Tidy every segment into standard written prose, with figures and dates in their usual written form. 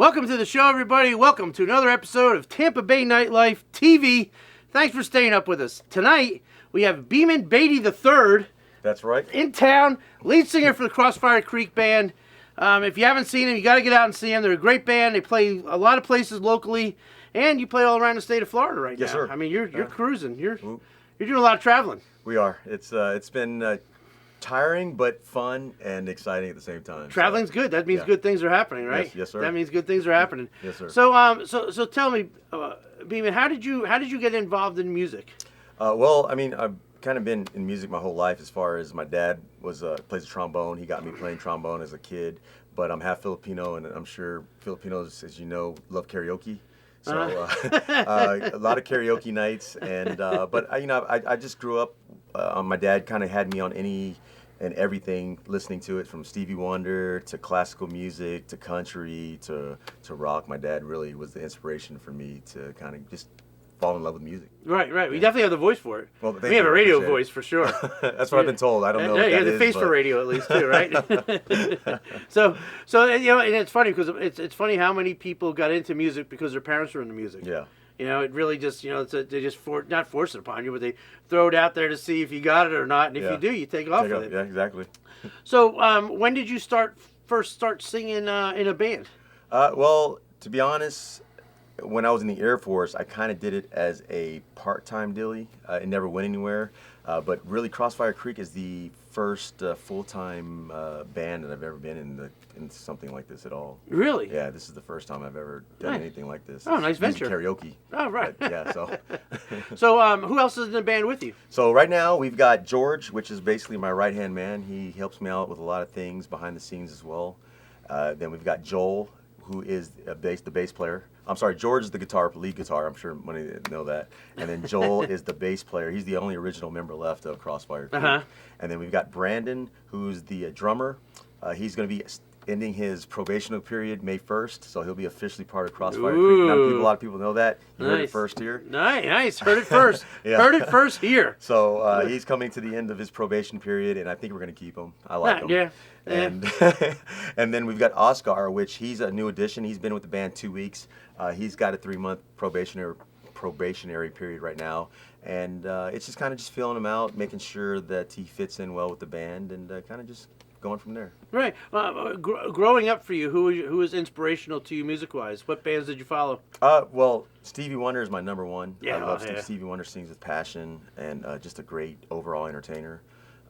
Welcome to the show, everybody. Welcome to another episode of Tampa Bay Nightlife TV. Thanks for staying up with us. Tonight, we have Beamon Battie III. That's right. In town, lead singer for the Crossfire Creek Band. If you haven't seen them, you got to get out and see them. They're a great band. They play a lot of places locally, and you play all around the state of Florida right now. Yes, sir. I mean, you're cruising. You're doing a lot of traveling. We are. It's been tiring but fun and exciting at the same time. Traveling's good. That means good things are happening, right? Yes, sir. That means good things are happening. Yes, sir. So tell me, Beamon, how did you get involved in music? Well, I mean, I've kind of been in music my whole life. As far as my dad plays the trombone. He got me playing trombone as a kid. But I'm half Filipino, and I'm sure Filipinos, as you know, love karaoke. So a lot of karaoke nights, and but I just grew up. My dad kind of had me on any and everything, listening to it from Stevie Wonder to classical music to country to rock. My dad really was the inspiration for me to kind of just fall in love with music. Right. We definitely have the voice for it. Well, we have a radio voice for sure. That's what I've been told. I don't know. Yeah, you have the is, face but... for radio at least too, right? so and it's funny because it's funny how many people got into music because their parents were into music. Yeah. It really just, they just not force it upon you, but they throw it out there to see if you got it or not, and if you do, you take off with it. Yeah, exactly. So, when did you first start singing in a band? Well, to be honest, when I was in the Air Force, I kind of did it as a part-time dilly. It never went anywhere, but really Crossfire Creek is the first full-time band that I've ever been in something like this at all. Really? Yeah, this is the first time I've ever done anything like this. Oh, nice venture. Karaoke. Oh, right. But, yeah, so. So, who else is in the band with you? So right now we've got George, which is basically my right-hand man. He helps me out with a lot of things behind the scenes as well. Then we've got Joel, who is the bass player. I'm sorry, George is the lead guitar. I'm sure many know that. And then Joel is the bass player. He's the only original member left of Crossfire Creek. And then we've got Brandon, who's the drummer. He's going to be ending his probational period May 1st, so he'll be officially part of Crossfire Creek. Not a lot of people know that. You heard it first here. Nice. Heard it first. Heard it first here. So he's coming to the end of his probation period, and I think we're going to keep him. I like him. Yeah. And and then we've got Oscar, which he's a new addition. He's been with the band 2 weeks. He's got a 3-month probationary period right now, and it's just kind of feeling him out, making sure that he fits in well with the band, and kind of just going from there. Right. Growing up for you, who was inspirational to you music-wise? What bands did you follow? Well, Stevie Wonder is my number one. Yeah, I love Stevie Wonder. Sings with passion and just a great overall entertainer.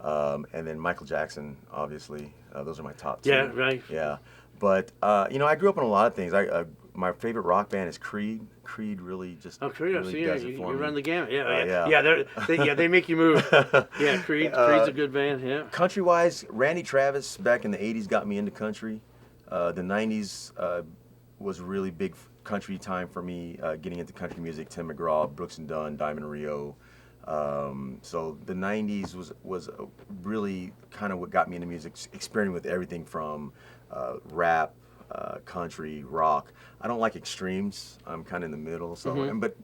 And then Michael Jackson, obviously. Those are my top two. Yeah, right. Yeah. But, I grew up in a lot of things. My favorite rock band is Creed. Creed really just really does it for me. You run the gamut. Yeah, they make you move. Yeah, Creed's a good band, yeah. Country-wise, Randy Travis back in the 80s got me into country. The 90s was really big country time for me, getting into country music. Tim McGraw, Brooks and Dunn, Diamond Rio. So the 90s was really kind of what got me into music, experimenting with everything from rap, country, rock. I don't like extremes. I'm kind of in the middle. So, but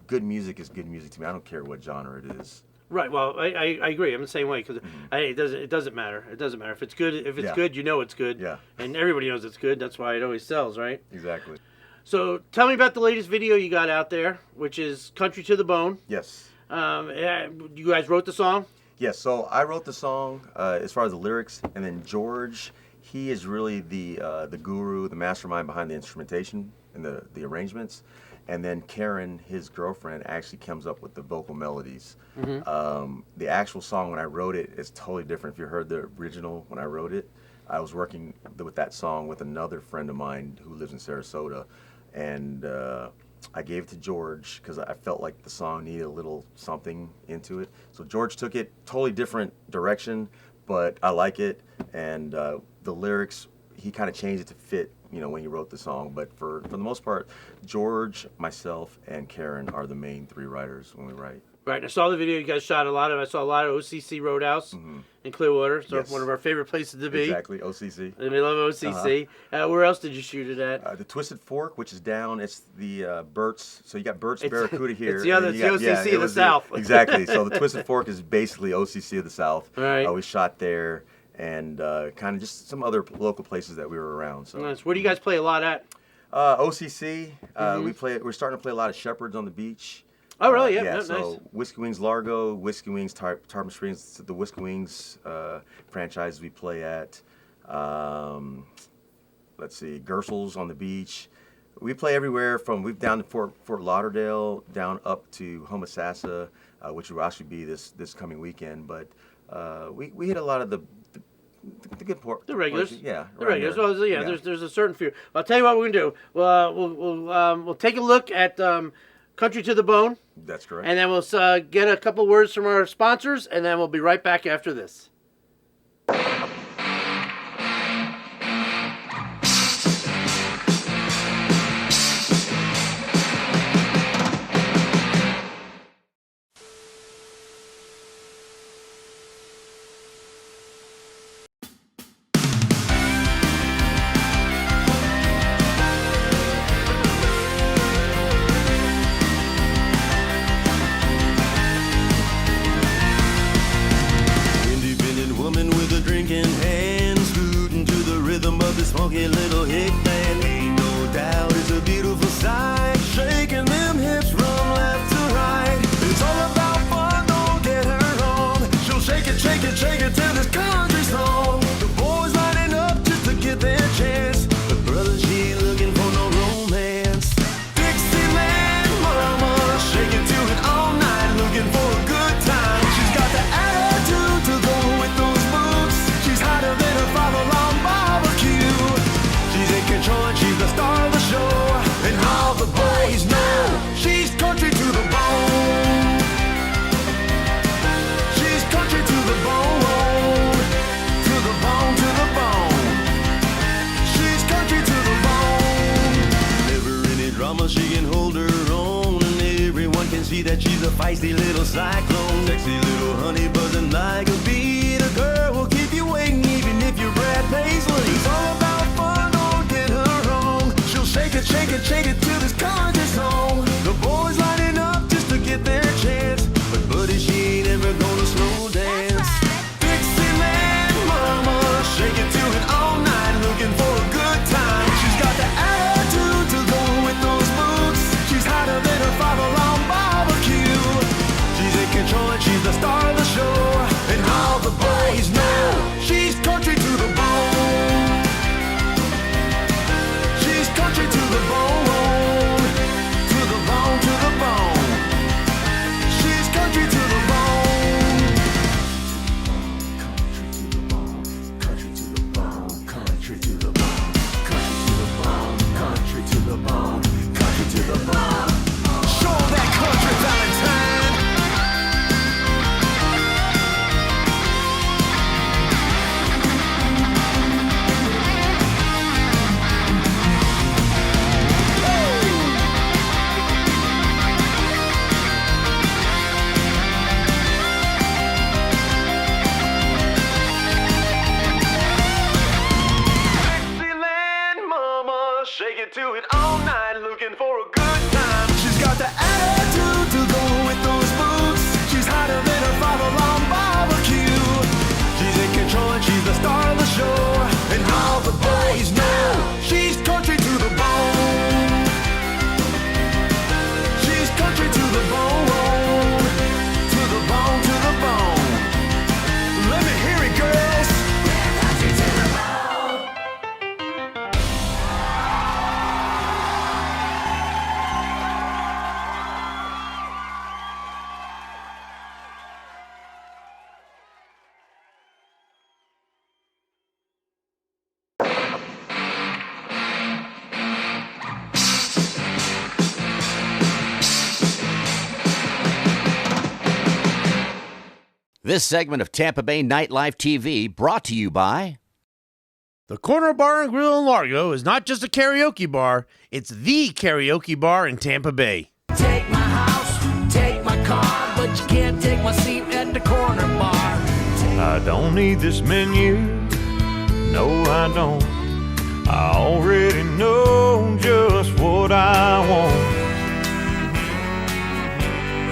good music is good music to me. I don't care what genre it is. Right. Well, I agree. I'm the same way because it doesn't matter. It doesn't matter if it's good. If it's good, it's good. Yeah. And everybody knows it's good. That's why it always sells, right? Exactly. So tell me about the latest video you got out there, which is "Country to the Bone." Yes. You guys wrote the song? Yes. So I wrote the song as far as the lyrics, and then George. He is really the guru, the mastermind behind the instrumentation and the arrangements. And then Karen, his girlfriend, actually comes up with the vocal melodies. The actual song, when I wrote it, is totally different. If you heard the original when I wrote it, I was working with that song with another friend of mine who lives in Sarasota. And I gave it to George because I felt like the song needed a little something into it. So George took it totally different direction, but I like it. And the lyrics, he kind of changed it to fit, when he wrote the song. But for the most part, George, myself, and Karen are the main 3 writers when we write. Right. I saw the video you guys shot I saw a lot of OCC Roadhouse in Clearwater. So one of our favorite places to be. Exactly, OCC. And we love OCC. Where else did you shoot it at? The Twisted Fork, which is down. It's the Burt's. So you got Burt's Barracuda here. It's the OCC of the South. Exactly. So the Twisted Fork is basically OCC of the South. Right. We shot there. And kind of just some other local places that we were around. So nice. Where do you guys play a lot at? OCC. We're starting to play a lot of Shepherds on the beach. Oh, really? Yeah, Yeah. nice. So Whiskey Wings Largo, Whiskey Wings Tarpon Springs, the Whiskey Wings franchise we play at. Let's see, Gersel's on the beach. We play everywhere from we've down to Fort Lauderdale, down up to Homosassa, which will actually be this coming weekend. But we hit a lot of the good port. The regulars. Places. Yeah. The regulars. Well, yeah, there's a certain few. I'll tell you what we're going to do. We'll take a look at Country to the Bone. That's correct. And then we'll get a couple words from our sponsors, and then we'll be right back after this. Funky little hick band, ain't no doubt it's a beautiful sight. Shaking them hips from left to right. It's all about fun, don't get her wrong. She'll shake it, shake it, shake it till this country song. The boys lining up just to get their chance, but brother, she ain't looking for no romance. Dixieland mama, shake it to it all night, looking for a good time. She's got the attitude to go with those boots. She's hotter than a 5-alarm barbecue. She's in control and she's the star of the show, and all the boys know she's country to the bone. She's country to the bone, to the bone, to the bone. She's country to the bone. Never any drama, she can hold her own, and everyone can see that she's a feisty little cyclone. Sexy little honey buzzing like a bee. The girl will keep you waiting even if you're Brad Paisley. It's all about fun, don't get her wrong. She'll shake it, shake it, shake it to this country song. The boys lining up just to get their chance, but buddy, she ain't ever gonna slow dance. Dixieland mama, shake it to it all night, looking for a good time. She's got the attitude to go with those boots. She's hotter than a 5-alarm barbecue. She's in control and she's the star of the show, and all the boys know she's country to the bone. She's country to the bone, to the bone, to the bone. She's country to the bone. Country to the bone, country to the bone, country to the bone, country to the bone, country to the bone. Show 'em that country, Valentine. Dixieland mama, shake it to it all night, looking for a good time. She's got the attitude to go with those boots. She's hotter than a 5-alarm barbecue. She's in control and she's the star of the show, and all the boys know she's country to the bone. She's country to the bone, to the bone, to the bone. Let me hear it, girls. Country to the bone. This segment of Tampa Bay Nightlife TV brought to you by... The Corner Bar and Grill in Largo is not just a karaoke bar, it's the karaoke bar in Tampa Bay. Take my house, take my car, but you can't take my seat at the corner bar. I don't need this menu, no I don't. I already know just what I want.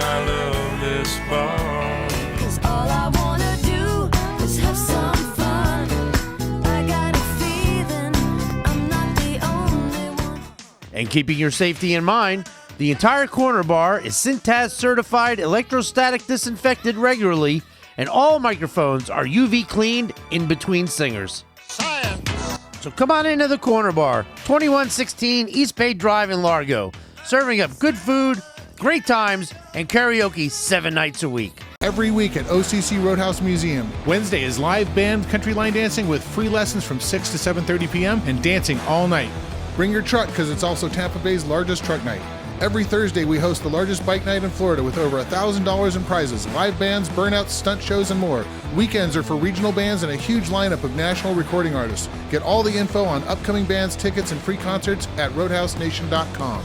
I love this bar. 'Cause all I wanna do is have some fun. I got a feeling I'm not the only one. And keeping your safety in mind, the entire corner bar is Syntaz certified electrostatic disinfected regularly, and all microphones are UV cleaned in between singers. So come on into the corner bar, 2116 East Bay Drive in Largo, serving up good food, great times, and karaoke 7 nights a week. Every week at OCC Roadhouse Museum. Wednesday is live band country line dancing with free lessons from 6 to 7:30 p.m. and dancing all night. Bring your truck because it's also Tampa Bay's largest truck night. Every Thursday we host the largest bike night in Florida with over $1,000 in prizes, live bands, burnouts, stunt shows, and more. Weekends are for regional bands and a huge lineup of national recording artists. Get all the info on upcoming bands, tickets, and free concerts at roadhousenation.com.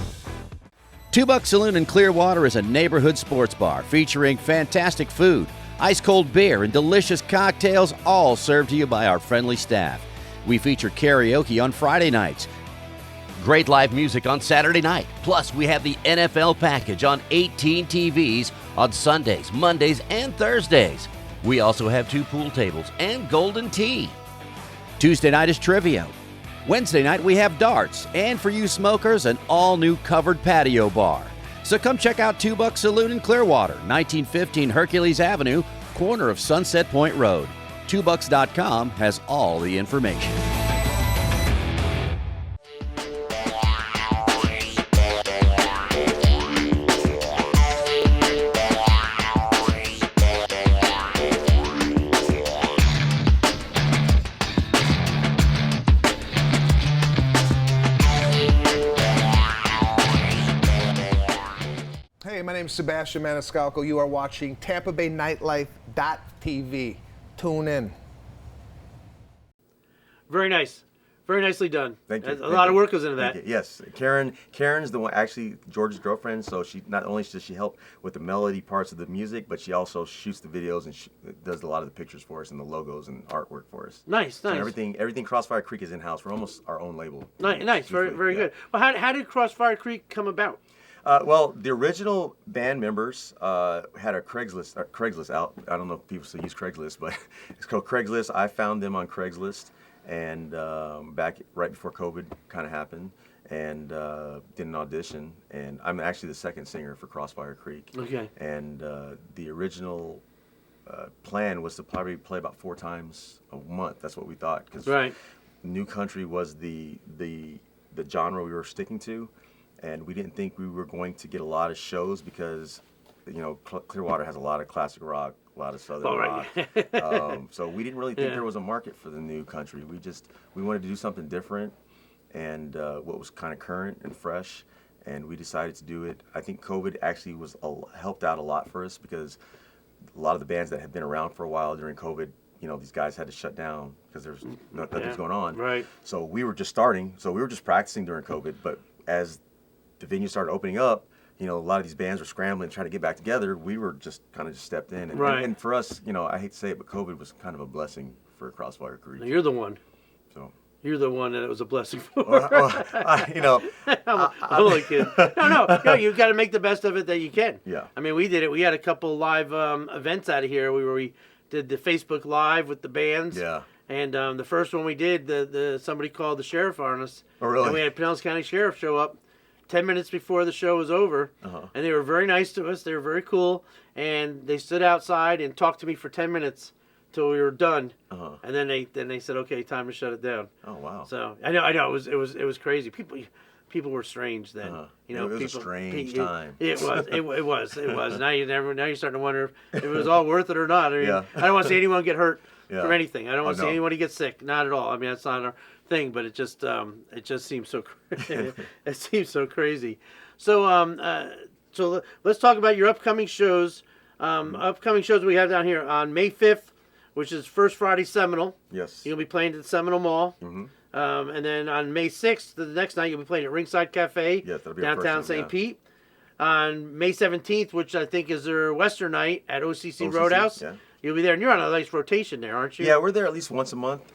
Two Buck Saloon in Clearwater is a neighborhood sports bar featuring fantastic food, ice-cold beer, and delicious cocktails, all served to you by our friendly staff. We feature karaoke on Friday nights, great live music on Saturday night. Plus, we have the NFL package on 18 TVs on Sundays, Mondays, and Thursdays. We also have 2 pool tables and golden tea. Tuesday night is trivia. Wednesday night, we have darts, and for you smokers, an all-new covered patio bar. So come check out Two Buck Saloon in Clearwater, 1915 Hercules Avenue, corner of Sunset Point Road. TwoBucks.com has all the information. Hey, my name is Sebastian Maniscalco. You are watching Tampa Bay Nightlife TV. Tune in. Very nice. Very nicely done. Thank you. A lot of work goes into that. Thank you. Yes, Karen's the one, actually George's girlfriend. So she not only does she help with the melody parts of the music, but she also shoots the videos and does a lot of the pictures for us and the logos and artwork for us. Nice, So nice. everything Crossfire Creek is in house. We're almost our own label. Nice, very good. Well, how did Crossfire Creek come about? Well, the original band members had a Craigslist out. I don't know if people still use Craigslist, but it's called Craigslist. I found them on Craigslist, and back right before COVID kind of happened, and did an audition. And I'm actually the second singer for Crossfire Creek. Okay. And the original plan was to probably play about 4 times a month. That's what we thought, because new country was the genre we were sticking to. And we didn't think we were going to get a lot of shows because, you know, Clearwater has a lot of classic rock, a lot of southern rock. So we didn't really think there was a market for the new country. We wanted to do something different and what was kind of current and fresh. And we decided to do it. I think COVID actually helped out a lot for us because a lot of the bands that had been around for a while during COVID, you know, these guys had to shut down because there's nothing's going on. Right. So we were just starting. So we were just practicing during COVID. But as the venue started opening up, you know, a lot of these bands were scrambling, trying to get back together. We were just kind of stepped in. And for us, you know, I hate to say it, but COVID was kind of a blessing for Crossfire Creek. You're the one. So you're the one that it was a blessing for. You know, I'm only kidding. No, you've got to make the best of it that you can. Yeah. I mean, we did it. We had a couple live events out of here where we did the Facebook Live with the bands. Yeah. And the first one we did, somebody called the sheriff on us. Oh, really? And we had Pinellas County Sheriff show up 10 minutes before the show was over, and they were very nice to us. They were very cool, and they stood outside and talked to me for 10 minutes till we were done, and then they said, "Okay, time to shut it down." Oh wow! So I know it was crazy. People were strange then. You know, it was a strange time. It was. Now you're starting to wonder if it was all worth it or not. I mean, I don't want to see anyone get hurt from anything. I don't want to see anyone get sick. Not at all. I mean, that's not our thing, but it just seems so it seems so crazy. So so let's talk about your upcoming shows. Upcoming shows we have down here on May 5th, which is First Friday Seminole. Yes. You'll be playing at the Seminole Mall. And then on May 6th, the next night, you'll be playing at Ringside Cafe, downtown St. Pete. On May 17th, which I think is their Western night at OCC Roadhouse, you'll be there. And you're on a nice rotation there, aren't you? Yeah, we're there at least once a month.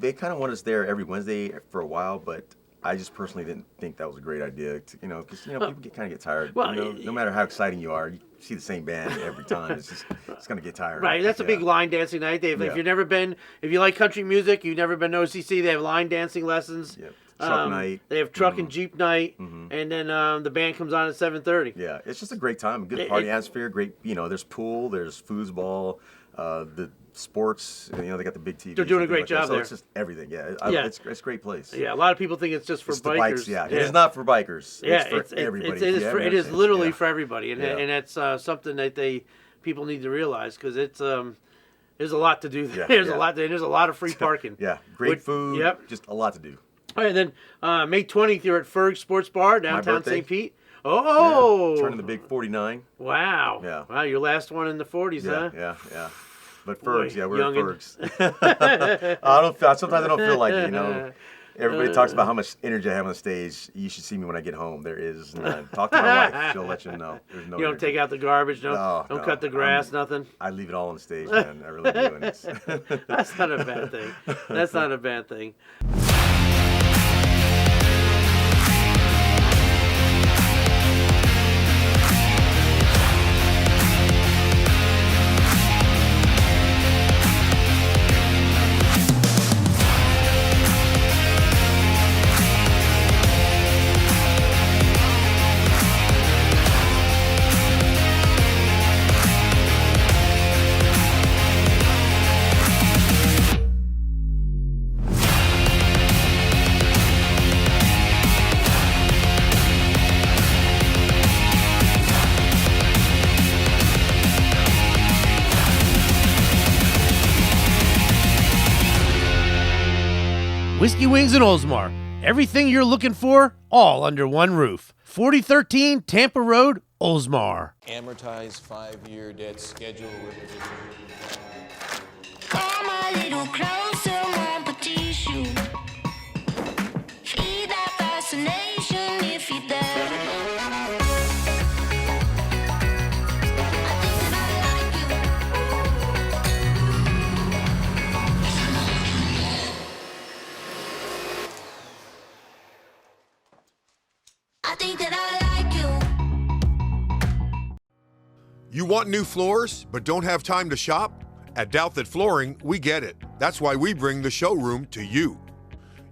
They kind of want us there every Wednesday for a while, but I just personally didn't think that was a great idea. Because people kind of get tired. Well, no matter how exciting you are, you see the same band every time. It's going to get tired. Right, that's a big line dancing night. If you've never been, if you like country music, you've never been to OCC, they have line dancing lessons. Truck night. They have truck and Jeep night, and then the band comes on at 7:30. Yeah, it's just a great time. Good party atmosphere. Great, there's pool, there's foosball, the sports. They got the big TV. They're doing a great job so there. It's just everything. Yeah, it's a great place. Yeah, a lot of people think it's just for It's bikers. the bikes. Yeah, it is not for bikers. Yeah, it's for everybody. It is literally for everybody, and that's something that people need to realize, because it's there's a lot to do there. There's a lot of free parking. Yeah, great food. Yep, just a lot to do. All right, then May 20th, you're at Ferg's Sports Bar, downtown St. Pete. Oh, turning the big 49. Wow. Yeah. Wow, your last one in the 40s, huh? Yeah. But Ferg's, we're youngin'. at Ferg's. Sometimes I don't feel like it, Everybody talks about how much energy I have on the stage. You should see me when I get home. There is none. Talk to my wife; she'll let you know. There's no. You don't energy. take out the garbage. Don't cut the grass. Nothing. I leave it all on the stage, man. I really do. And That's not a bad thing. That's not a bad thing. Whiskey Wings in Oldsmar. Everything you're looking for, all under one roof. 4013 Tampa Road, Oldsmar. Amortized 5-year debt schedule. Come a little closer, mon petit chou. Feel that fascination if you're there. I think that I like you. You want new floors, but don't have time to shop? At Douthit Flooring, we get it. That's why we bring the showroom to you.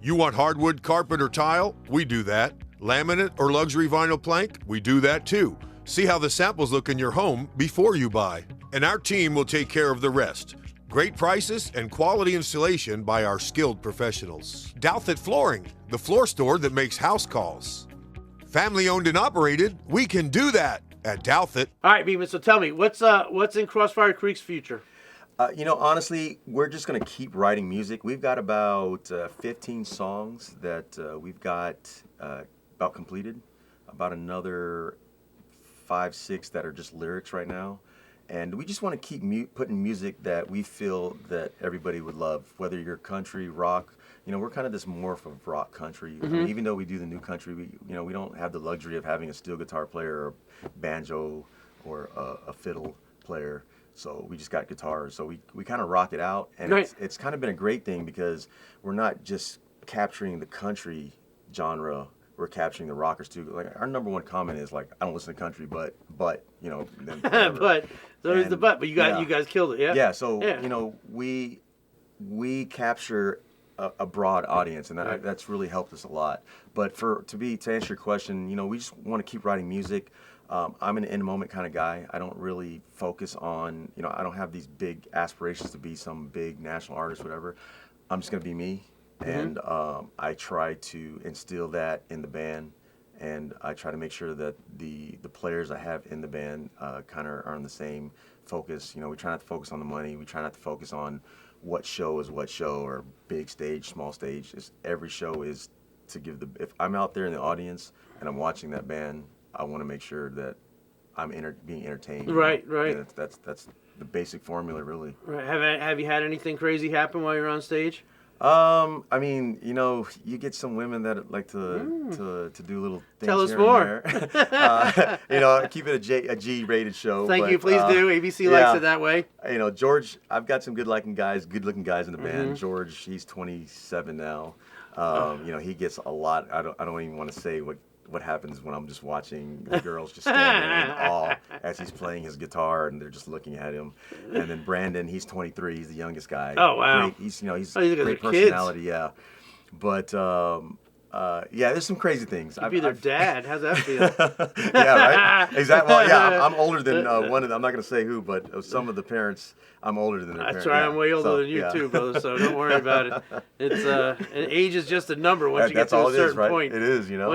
You want hardwood, carpet, or tile? We do that. Laminate or luxury vinyl plank? We do that too. See how the samples look in your home before you buy. And our team will take care of the rest. Great prices and quality installation by our skilled professionals. Douthit Flooring, the floor store that makes house calls. Family owned and operated, we can do that at Douthit. All right, Beamon, so tell me, what's in Crossfire Creek's future? Honestly, we're just going to keep writing music. We've got about 15 songs that we've got about completed, about another 5, 6 that are just lyrics right now. And we just want to keep putting music that we feel that everybody would love, whether you're country, rock. We're kind of this morph of rock country. I mean, even though we do the new country, we don't have the luxury of having a steel guitar player or banjo or a fiddle player. So we just got guitars. So we kind of rock it out. And it's kind of been a great thing because we're not just capturing the country genre. We're capturing the rockers too. Like our number one comment is like, I don't listen to country, but but there's the but you guys killed it, yeah. Yeah. So we capture a broad audience, and that's really helped us a lot. But to answer your question, we just want to keep writing music. I'm an in the moment kind of guy. I don't really focus on, I don't have these big aspirations to be some big national artist, whatever. I'm just gonna be me. And I try to instill that in the band, and I try to make sure that the players I have in the band kind of are on the same focus. We try not to focus on the money. We try not to focus on what show is what show, or big stage, small stage. Every show is to give if I'm out there in the audience and I'm watching that band, I want to make sure that I'm being entertained. Right. And that's the basic formula, really. Right. Have you had anything crazy happen while you're on stage? I mean, you get some women that like to do little things. Tell us here more. And there. Keep it a G-rated show. Thank you. Please do. ABC likes it that way. George, I've got some good-looking guys in the band. George, he's 27 now. He gets a lot. I don't even want to say what happens when I'm just watching the girls just stand there in awe as he's playing his guitar, and they're just looking at him. And then Brandon, he's 23, he's the youngest guy. Oh wow! He's great personality, yeah. But Yeah, there's some crazy things. You'd be their dad. How's that feel? Yeah, right. Exactly. Well, yeah, I'm older than one of them. I'm not going to say who, but some of the parents, I'm older than their parents. That's right. Yeah. I'm way older than you too, brother. So don't worry about it. It's and age is just a number once you get to a certain point. It is, you know.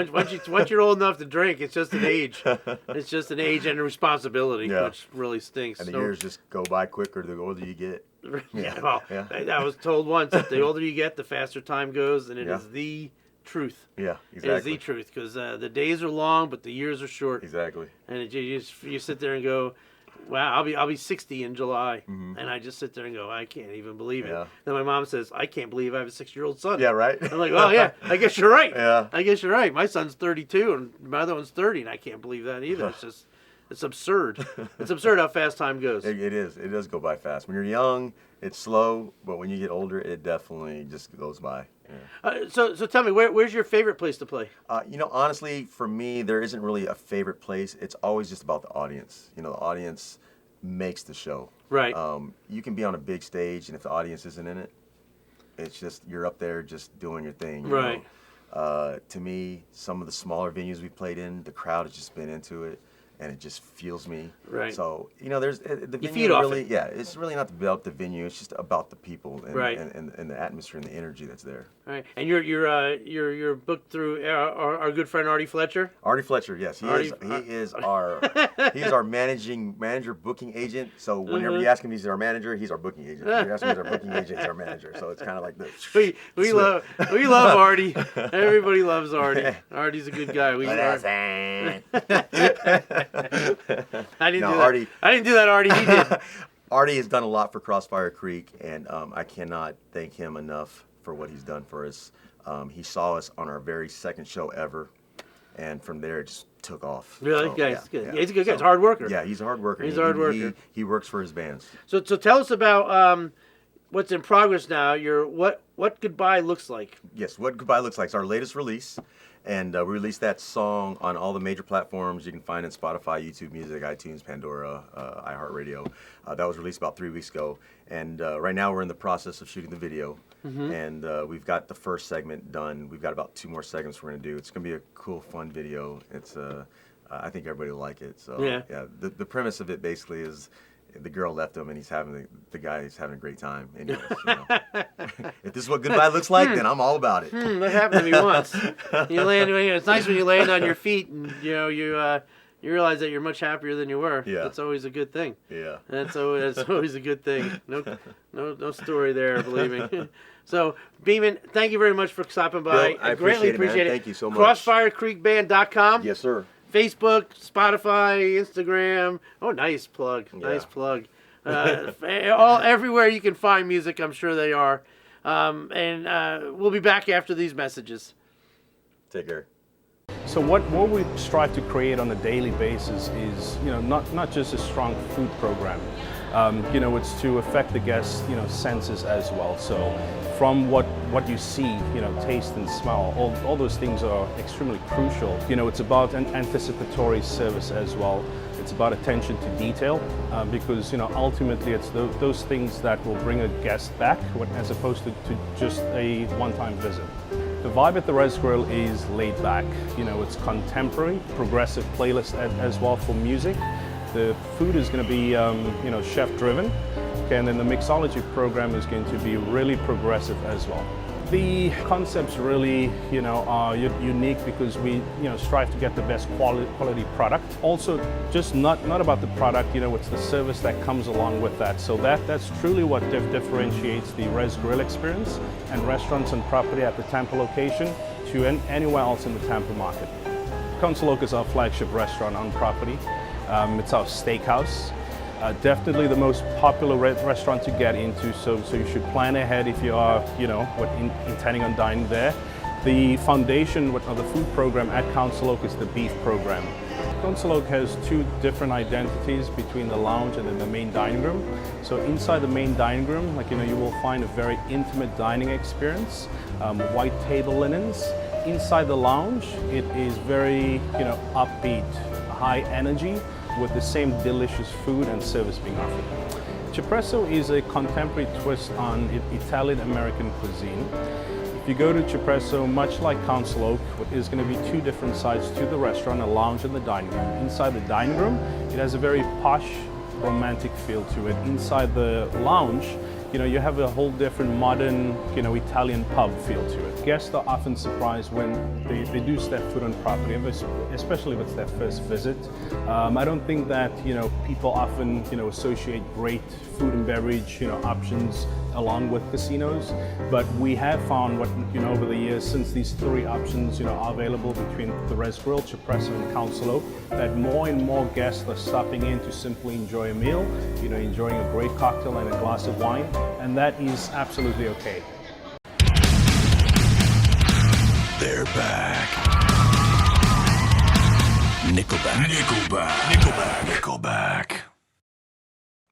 Once you're old enough to drink, it's just an age. It's just an age and a responsibility, which really stinks. And the years just go by quicker the older you get. Yeah. Well, I was told once that the older you get, the faster time goes, and it is the truth. Yeah, exactly. It is the truth because the days are long, but the years are short. Exactly. And you sit there and go, wow, I'll be 60 in July, and I just sit there and go, I can't even believe it. Yeah. Then my mom says, I can't believe I have a 6-year-old son. Yeah, right. I'm like, well, yeah, I guess you're right. Yeah. I guess you're right. My son's 32 and my other one's 30, and I can't believe that either. It's absurd. It's absurd how fast time goes. It is. It does go by fast. When you're young, it's slow, but when you get older, it definitely just goes by. Yeah. So tell me, where's your favorite place to play? Honestly, for me, there isn't really a favorite place. It's always just about the audience. The audience makes the show. Right. You can be on a big stage, and if the audience isn't in it, it's just you're up there just doing your thing. You right. know? To me, some of the smaller venues we played in, the crowd has just been into it. And it just fuels me. Right. So there's the venue. You feed off really, it. yeah. It's really not about the venue. It's just about the people and, right. and the atmosphere and the energy that's there. Right. And you're booked through our good friend Artie Fletcher. Artie Fletcher, yes, he is our manager booking agent. So whenever you ask him, he's our manager. He's our booking agent. If you ask him, he's our booking agent. He's our manager. So it's kind of like this. We love Artie. Everybody loves Artie. Artie's a good guy. I didn't do that, Artie. He did. Artie has done a lot for Crossfire Creek, and I cannot thank him enough for what he's done for us. He saw us on our very second show ever, and from there it just took off. Really? So, yeah, good. Yeah, he's a good guy. He's a hard worker. Yeah, he's a hard worker. He's a hard worker. He works for his bands. So tell us about what's in progress now. What Goodbye looks like. Yes, What Goodbye looks like. It's our latest release. And we released that song on all the major platforms. You can find it on Spotify, YouTube Music, iTunes, Pandora, iHeartRadio. That was released about 3 weeks ago. And right now we're in the process of shooting the video. Mm-hmm. And we've got the first segment done. We've got about 2 more segments we're going to do. It's going to be a cool, fun video. It's I think everybody will like it. So yeah. The premise of it basically is the girl left him, and he's having the guy's having a great time. Anyways, if this is what goodbye looks like, then I'm all about it. That happened to me once. It's nice when you land on your feet, and you realize that you're much happier than you were. Yeah, that's always a good thing. Yeah, that's always a good thing. No story there, believe me. So, Beamon, thank you very much for stopping by. Bill, I greatly appreciate it. Thank you so much. CrossfireCreekBand.com. Yes, sir. Facebook, Spotify, Instagram. Oh, nice plug. Yeah. Nice plug. Everywhere you can find music, I'm sure they are. And we'll be back after these messages. Take care. So what we strive to create on a daily basis is, not just a strong food program. It's to affect the guests, senses as well. So from what you see, taste and smell, all those things are extremely crucial. It's about an anticipatory service as well. It's about attention to detail because, ultimately it's those things that will bring a guest back as opposed to just a one-time visit. The vibe at the Res Grill is laid back. It's contemporary, progressive playlist as well for music. The food is going to be, chef-driven, and then the mixology program is going to be really progressive as well. The concepts really, are unique because we, strive to get the best quality product. Also, just not about the product, it's the service that comes along with that. So that's truly what differentiates the Res Grill experience and restaurants and property at the Tampa location to anywhere else in the Tampa market. Council Oak is our flagship restaurant on property. It's our steakhouse. Definitely the most popular restaurant to get into, so you should plan ahead if you are, intending on dining there. The foundation of the food program at Council Oak is the beef program. Council Oak has 2 different identities between the lounge and then the main dining room. So inside the main dining room, you will find a very intimate dining experience, white table linens. Inside the lounge, it is very, upbeat, high energy, with the same delicious food and service being offered. Cipresso is a contemporary twist on Italian-American cuisine. If you go to Cipresso, much like Council Oak, there's going to be two different sides to the restaurant, a lounge and the dining room. Inside the dining room, it has a very posh, romantic feel to it. Inside the lounge, you have a whole different modern, Italian pub feel to it. Guests are often surprised when they do step foot on property, especially if it's their first visit. I don't think that, people often, associate great food and beverage, options along with casinos, but we have found over the years, since these three options, are available between the Res Grill, Cipresso, and Council Oak, that more and more guests are stopping in to simply enjoy a meal, enjoying a great cocktail and a glass of wine, and that is absolutely okay. They're back. Nickelback.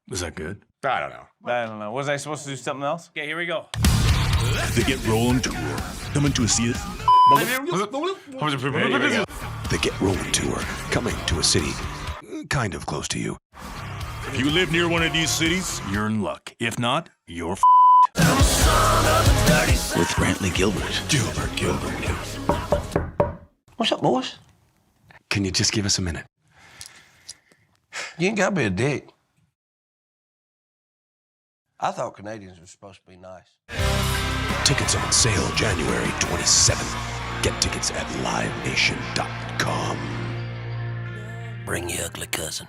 Was that good? I don't know. Was I supposed to do something else? Okay, here we go. The Get Rollin' Tour. Coming to a city. The Get Rollin' Tour. Coming to a city kind of close to you. If you live near one of these cities, you're in luck. If not, you're with Brantley Gilbert. Gilbert. What's up, boys? Can you just give us a minute? You ain't gotta be a dick. I thought Canadians were supposed to be nice. Tickets on sale January 27th. Get tickets at livenation.com. Bring your ugly cousin.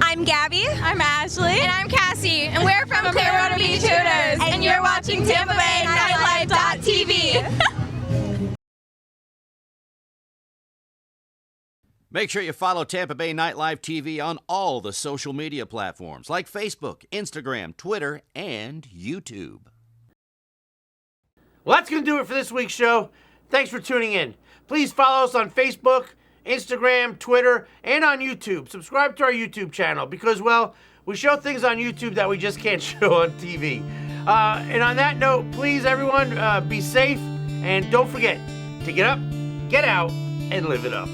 I'm Gabby. I'm Ashley. And I'm Cassie. And we're from Clearwater Beach Hooters. And you're watching Tampa Bay Nightlife TV. Make sure you follow Tampa Bay Nightlife TV on all the social media platforms like Facebook, Instagram, Twitter, and YouTube. Well, that's going to do it for this week's show. Thanks for tuning in. Please follow us on Facebook, Instagram, Twitter, and on YouTube. Subscribe to our YouTube channel because, well, we show things on YouTube that we just can't show on TV. And on that note, please, everyone, be safe. And don't forget to get up, get out, and live it up.